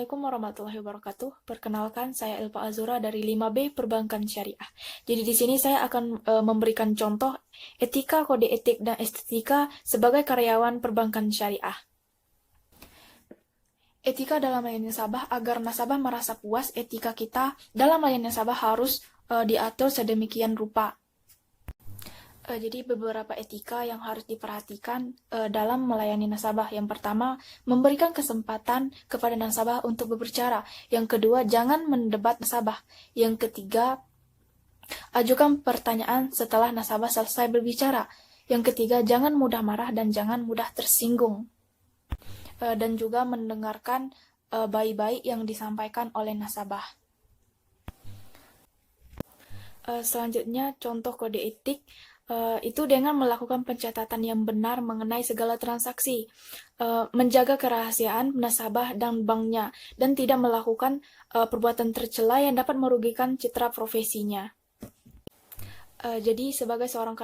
Assalamualaikum warahmatullahi wabarakatuh. Perkenalkan, saya Elpa Azura dari 5B Perbankan Syariah. Jadi di sini saya akan memberikan contoh etika, kode etik, dan estetika sebagai karyawan perbankan syariah. Etika dalam melayani nasabah, agar nasabah merasa puas, etika kita dalam melayani nasabah harus diatur sedemikian rupa. Jadi beberapa etika yang harus diperhatikan dalam melayani nasabah. Yang pertama, memberikan kesempatan kepada nasabah untuk berbicara. Yang kedua, jangan mendebat nasabah. Yang ketiga, ajukan pertanyaan setelah nasabah selesai berbicara. Yang ketiga, jangan mudah marah dan jangan mudah tersinggung. Dan juga mendengarkan baik-baik yang disampaikan oleh nasabah. Selanjutnya, contoh kode etik itu dengan melakukan pencatatan yang benar mengenai segala transaksi, menjaga kerahasiaan nasabah dan banknya, dan tidak melakukan perbuatan tercela yang dapat merugikan citra profesinya. Jadi sebagai seorang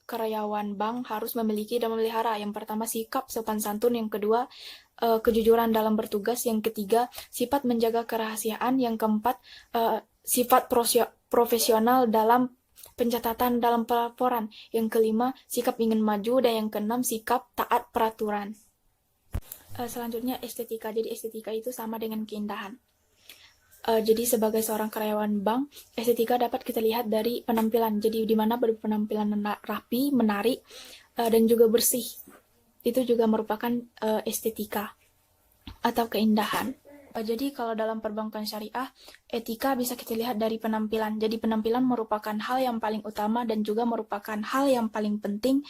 karyawan bank harus memiliki dan memelihara yang pertama sikap sopan santun, yang kedua kejujuran dalam bertugas, yang ketiga sifat menjaga kerahasiaan, yang keempat sifat profesional dalam pencatatan dalam pelaporan, yang kelima sikap ingin maju, dan yang keenam sikap taat peraturan. Selanjutnya estetika. Jadi estetika itu sama dengan keindahan. Jadi sebagai seorang karyawan bank, estetika dapat kita lihat dari penampilan. Jadi di mana berpenampilan rapi, menarik, dan juga bersih. Itu juga merupakan estetika atau keindahan. Jadi kalau dalam perbankan syariah, etika bisa kita lihat dari penampilan. Jadi penampilan merupakan hal yang paling utama dan juga merupakan hal yang paling penting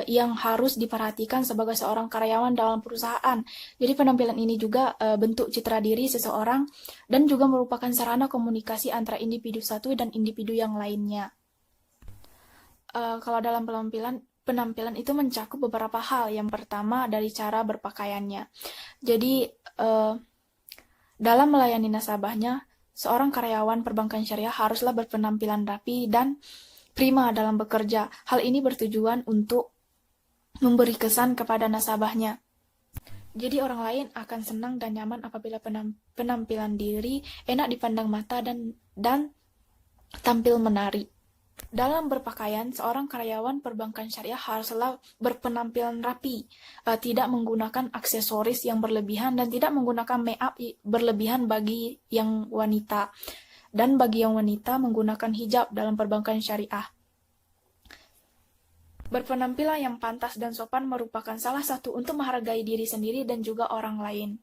yang harus diperhatikan sebagai seorang karyawan dalam perusahaan. Jadi penampilan ini juga bentuk citra diri seseorang dan juga merupakan sarana komunikasi antara individu satu dan individu yang lainnya. Kalau dalam penampilan itu mencakup beberapa hal. Yang pertama dari cara berpakaiannya. Jadi dalam melayani nasabahnya, seorang karyawan perbankan syariah haruslah berpenampilan rapi dan prima dalam bekerja. Hal ini bertujuan untuk memberi kesan kepada nasabahnya. Jadi orang lain akan senang dan nyaman apabila penampilan diri enak dipandang mata dan tampil menarik. Dalam berpakaian, seorang karyawan perbankan syariah haruslah berpenampilan rapi, tidak menggunakan aksesoris yang berlebihan dan tidak menggunakan make-up berlebihan bagi yang wanita. Dan bagi yang wanita menggunakan hijab dalam perbankan syariah. Berpenampilan yang pantas dan sopan merupakan salah satu untuk menghargai diri sendiri dan juga orang lain.